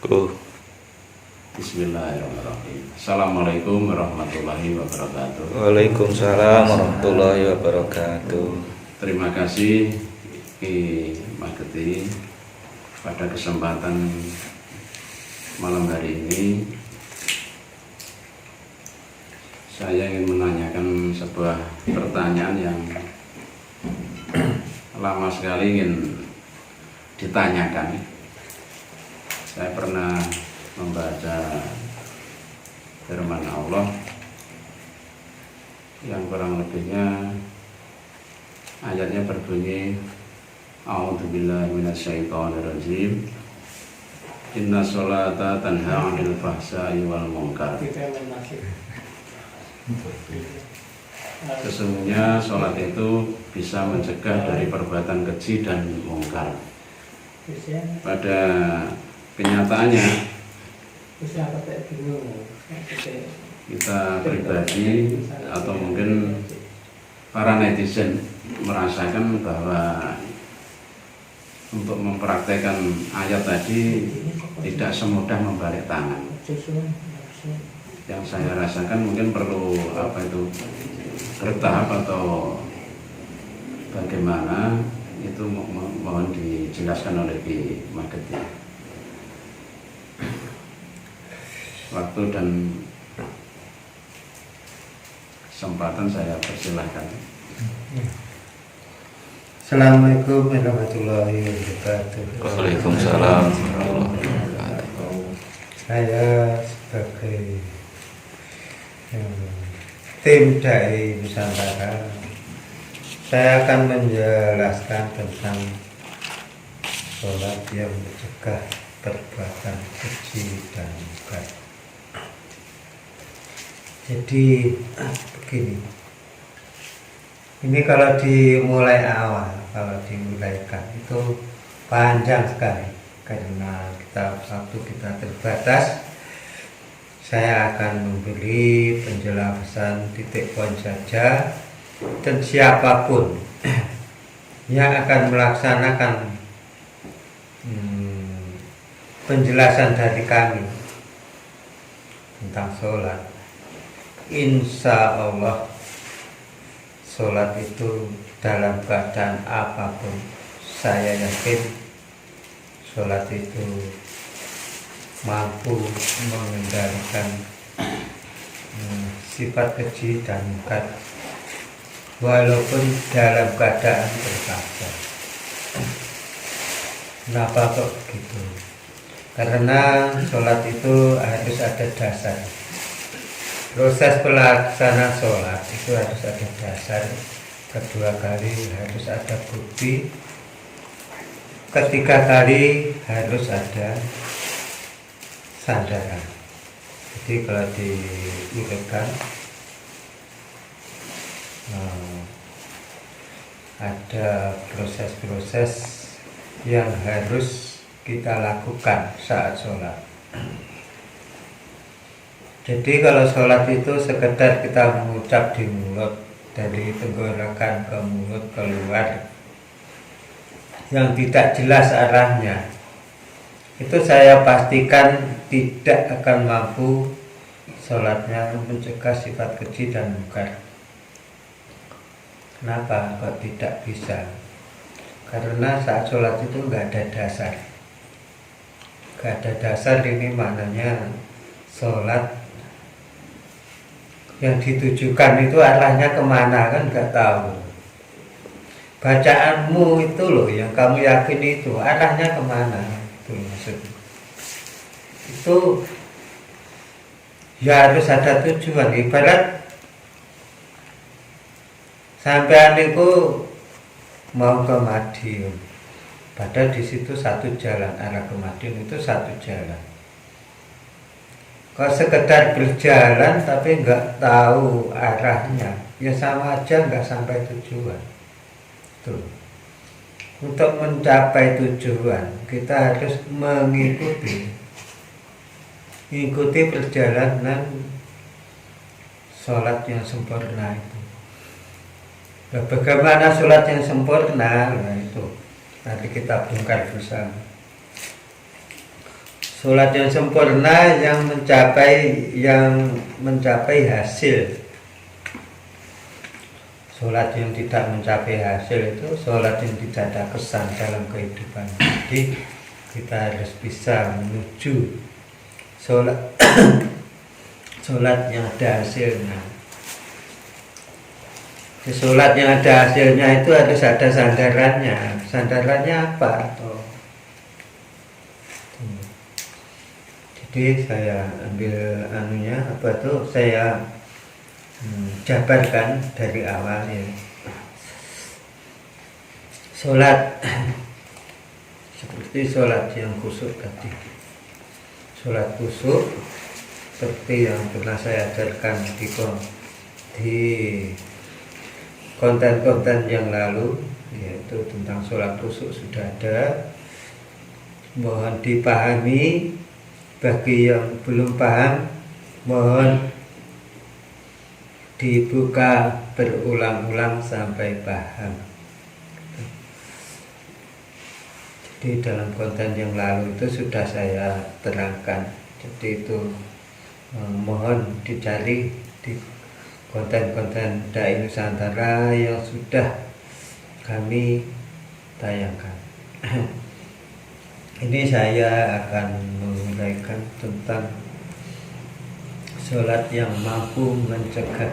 Go. Bismillahirrahmanirrahim. Assalamualaikum warahmatullahi wabarakatuh. Waalaikumsalam warahmatullahi wabarakatuh. Terima kasih Ki Mageti pada kesempatan malam hari ini. Saya ingin menanyakan sebuah pertanyaan yang lama sekali ingin ditanyakan. Saya pernah membaca firman Allah yang kurang lebihnya ayatnya berbunyi A'udzubillahi minasyaitonirrajim. Inna sholata tanha 'anil fahsya'i wal munkar. Sesungguhnya sholat itu bisa mencegah dari perbuatan keji dan mungkar. Pada kenyataannya kita pribadi atau mungkin para netizen merasakan bahwa untuk mempraktekkan ayat tadi tidak semudah membalik tangan. Yang saya rasakan mungkin perlu bertahap atau bagaimana itu mohon dijelaskan oleh Ki Mageti. Waktu dan kesempatan saya persilahkan. Assalamualaikum warahmatullahi wabarakatuh. Waalaikumsalam warahmatullahi wabarakatuh. Saya sebagai tim dari Nusantara, saya akan menjelaskan tentang sholat yang mencegah perbuatan keji dan mungkar. Jadi begini, ini kalau dimulai awal, kalau dimulaikan itu panjang sekali karena waktu kita terbatas. Saya akan memberi penjelasan titik poin saja, dan siapapun yang akan melaksanakan penjelasan dari kami tentang sholat, insya Allah sholat itu dalam keadaan apapun, saya yakin sholat itu mampu mengendalikan sifat keji dan mungkar walaupun dalam keadaan terpaksa. Kenapa kok begitu? Karena sholat itu harus ada dasar. Proses pelaksanaan sholat itu harus ada dasar. Kedua kali harus ada bukti. Ketiga kali harus ada sandaran. Jadi kalau diurutkan ada proses-proses yang harus kita lakukan saat sholat. Jadi kalau sholat itu sekedar kita mengucap di mulut, dari tenggorokan ke mulut keluar, yang tidak jelas arahnya, itu saya pastikan tidak akan mampu sholatnya mencegah sifat keji dan mungkar. Kenapa kok tidak bisa? Karena saat sholat itu nggak ada dasar. Nggak ada dasar ini maknanya sholat yang ditujukan itu arahnya kemana kan nggak tahu. Bacaanmu itu loh yang kamu yakin itu arahnya kemana? Maksudnya itu ya harus ada tujuan. Ibarat sampean itu mau ke Madiun, padahal di situ satu jalan, arah ke Madiun itu satu jalan. Kalau sekedar berjalan tapi nggak tahu arahnya, ya sama aja nggak sampai tujuan. Tuh. Untuk mencapai tujuan kita harus mengikuti perjalanan sholat yang sempurna itu. Nah, bagaimana sholat yang sempurna? Nah, itu nanti kita bongkar bersama. Sholat yang sempurna yang mencapai hasil. Sholat yang tidak mencapai hasil itu sholat yang tidak ada kesan dalam kehidupan. Jadi kita harus bisa menuju sholat yang ada hasilnya. Di sholat yang ada hasilnya itu harus ada sandarannya. Sandarannya apa? Jadi saya ambil saya jabarkan dari awal ya. Sholat seperti sholat yang khusyuk tadi. Sholat khusyuk seperti yang pernah saya ajarkan di konten-konten yang lalu, yaitu tentang sholat khusyuk sudah ada. Mohon dipahami, bagi yang belum paham mohon dibuka berulang-ulang sampai paham. Jadi dalam konten yang lalu itu sudah saya terangkan. Jadi itu mohon dicari di konten-konten Dai Nusantara yang sudah kami tayangkan. Ini saya akan menguraikan tentang sholat yang mampu mencegah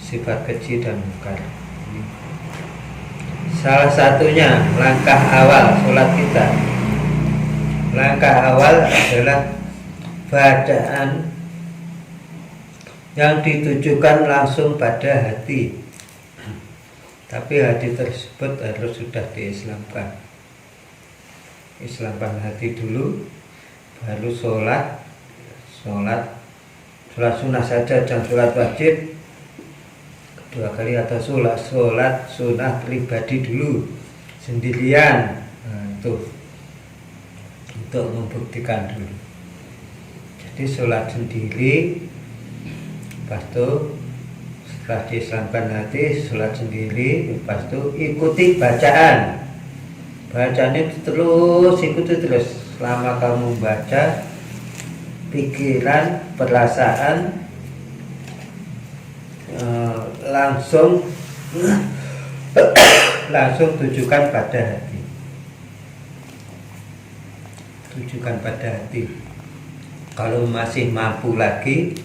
sifat keji dan mungkar. Salah satunya langkah awal sholat kita. Langkah awal adalah bacaan yang ditujukan langsung pada hati. Tapi hati tersebut harus sudah diislamkan. Islamkan hati dulu, baru sholat sunnah saja, jangan sholat wajib kedua kali, atau sholat sunnah pribadi dulu sendirian. Nah, itu untuk membuktikan dulu. Jadi sholat sendiri, lepas itu setelah diislamkan hati, sholat sendiri, lepas itu ikuti bacaan. Bacanya ikuti terus. Selama kamu baca, pikiran, perasaan langsung tujukan pada hati. Tujukan pada hati. Kalau masih mampu lagi,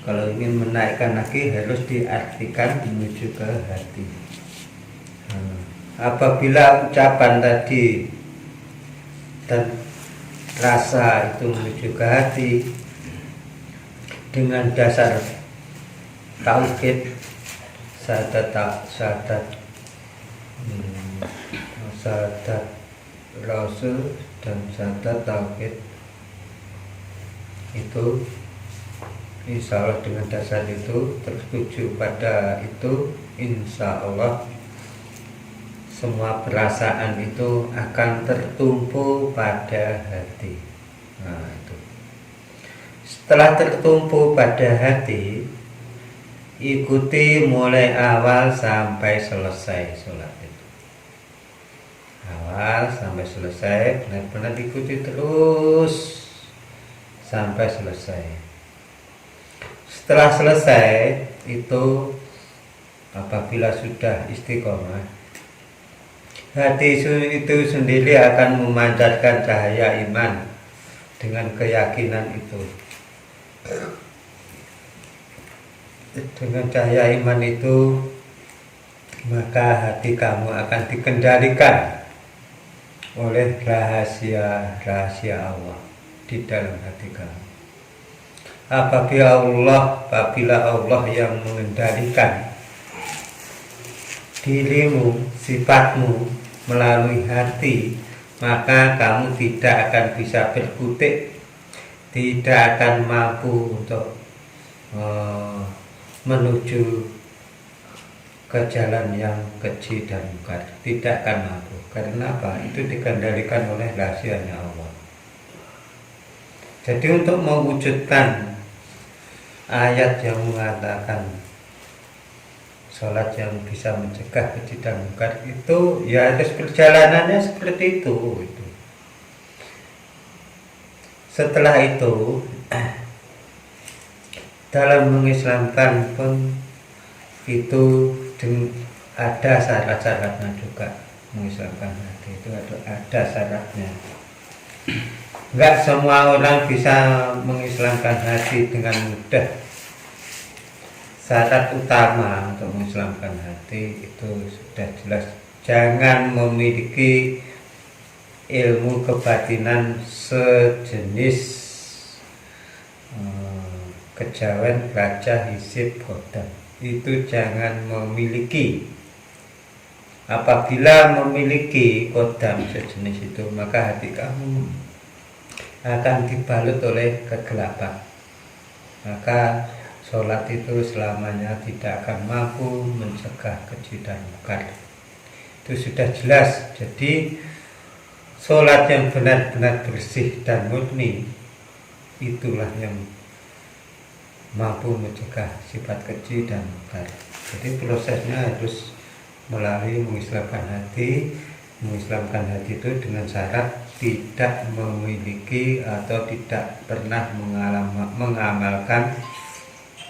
kalau ingin menaikkan lagi, harus diartikan menuju ke hati. Apabila ucapan tadi dan rasa itu menuju ke hati dengan dasar tauhid, syahadat Rasul dan syahadat tauhid, itu insya Allah dengan dasar itu tertuju pada itu, insya Allah semua perasaan itu akan tertumpu pada hati. Nah, itu. Setelah tertumpu pada hati, ikuti mulai awal sampai selesai sholat itu. Awal sampai selesai, benar-benar ikuti terus sampai selesai. Setelah selesai itu, apabila sudah istiqomah, hati itu sendiri akan memancarkan cahaya iman dengan keyakinan itu. Dengan cahaya iman itu, maka hati kamu akan dikendalikan oleh rahasia Allah di dalam hati kamu. Apabila Allah yang mengendalikan dirimu, sifatmu melalui hati, maka kamu tidak akan bisa berkutik, tidak akan mampu untuk menuju ke jalan yang keji dan mungkar. Tidak akan mampu. Karena apa? Itu dikendalikan oleh rahasianya Allah. Jadi untuk mewujudkan ayat yang mengatakan sholat yang bisa mencegah keji dan mungkar itu, ya harus perjalanannya seperti itu. setelah itu dalam mengislamkan pun itu ada syarat-syaratnya juga. Mengislamkan hati itu ada syaratnya. Enggak semua orang bisa mengislamkan hati dengan mudah. Syarat utama untuk mengislamkan hati itu sudah jelas, jangan memiliki ilmu kebatinan sejenis kejawen, raja, hisib, kodam. Itu jangan memiliki. Apabila memiliki kodam sejenis itu, maka hati kamu akan dibalut oleh kegelapan. Maka sholat itu selamanya tidak akan mampu mencegah keji dan mungkar. Itu sudah jelas. Jadi sholat yang benar-benar bersih dan murni, itulah yang mampu mencegah sifat keji dan mungkar. Jadi prosesnya harus melalui mengislamkan hati. Mengislamkan hati itu dengan syarat tidak memiliki atau tidak pernah mengamalkan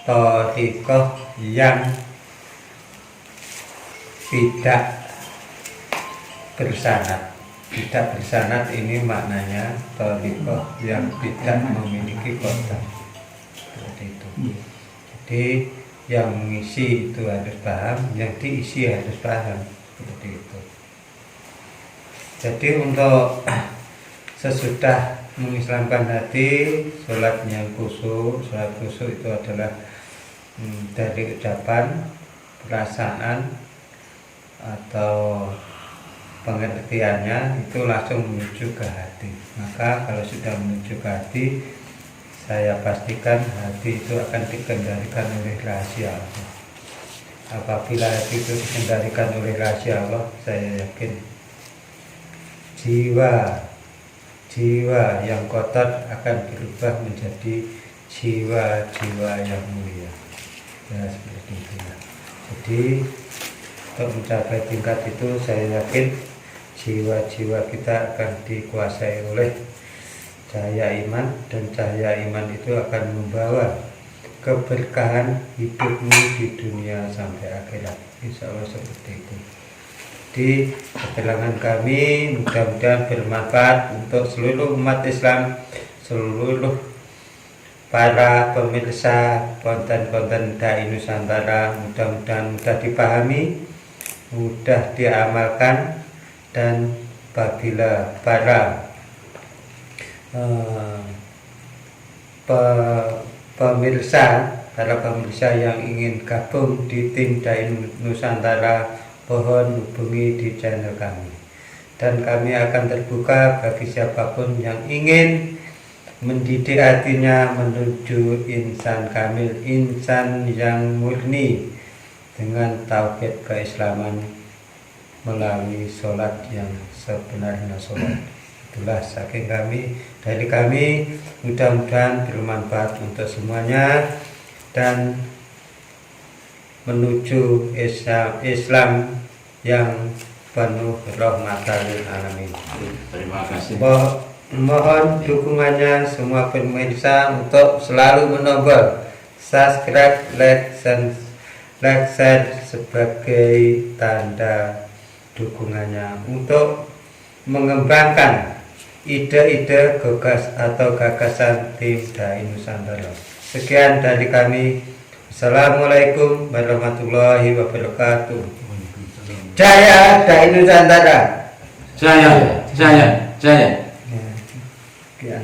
thariqah yang tidak bersanad. Tidak bersanad ini maknanya thariqah yang tidak memiliki kodam. Seperti itu. Jadi yang mengisi itu harus paham, yang diisi harus paham. Seperti itu. Jadi untuk sesudah mengislamkan hati, sholat yang khusyuk. Sholat khusyuk itu adalah dari ucapan, perasaan, atau pengertiannya itu langsung menuju ke hati. Maka kalau sudah menuju ke hati, saya pastikan hati itu akan dikendalikan oleh rahasia Allah. Apabila hati itu dikendalikan oleh rahasia Allah, saya yakin jiwa yang kotor akan berubah menjadi jiwa yang mulia. Ya seperti itu. Jadi untuk mencapai tingkat itu, saya yakin jiwa-jiwa kita akan dikuasai oleh cahaya iman, dan cahaya iman itu akan membawa keberkahan hidupmu di dunia sampai akhirat. Insya Allah seperti itu. Jadi keterangan kami mudah-mudahan bermanfaat untuk seluruh umat Islam, seluruh para pemirsa konten-konten Dai Nusantara. Mudah-mudahan mudah dipahami, mudah diamalkan, dan apabila para pemirsa yang ingin gabung di tim Dai Nusantara, mohon hubungi di channel kami, dan kami akan terbuka bagi siapapun yang ingin mendidik hatinya menuju insan kamil, insan yang murni dengan tauhid keislaman melalui sholat yang sebenarnya sholat. Itulah saking kami, dari kami, mudah-mudahan bermanfaat untuk semuanya dan menuju Islam yang penuh rahmatan lil alamin. Terima kasih. Mohon dukungannya semua pemirsa untuk selalu menombol subscribe, like, share sebagai tanda dukungannya untuk mengembangkan ide-ide gagasan tim Dai Nusantara. Sekian dari kami. Assalamualaikum warahmatullahi wabarakatuh. Jaya Dai Nusantara. Jaya. Ya, sekian.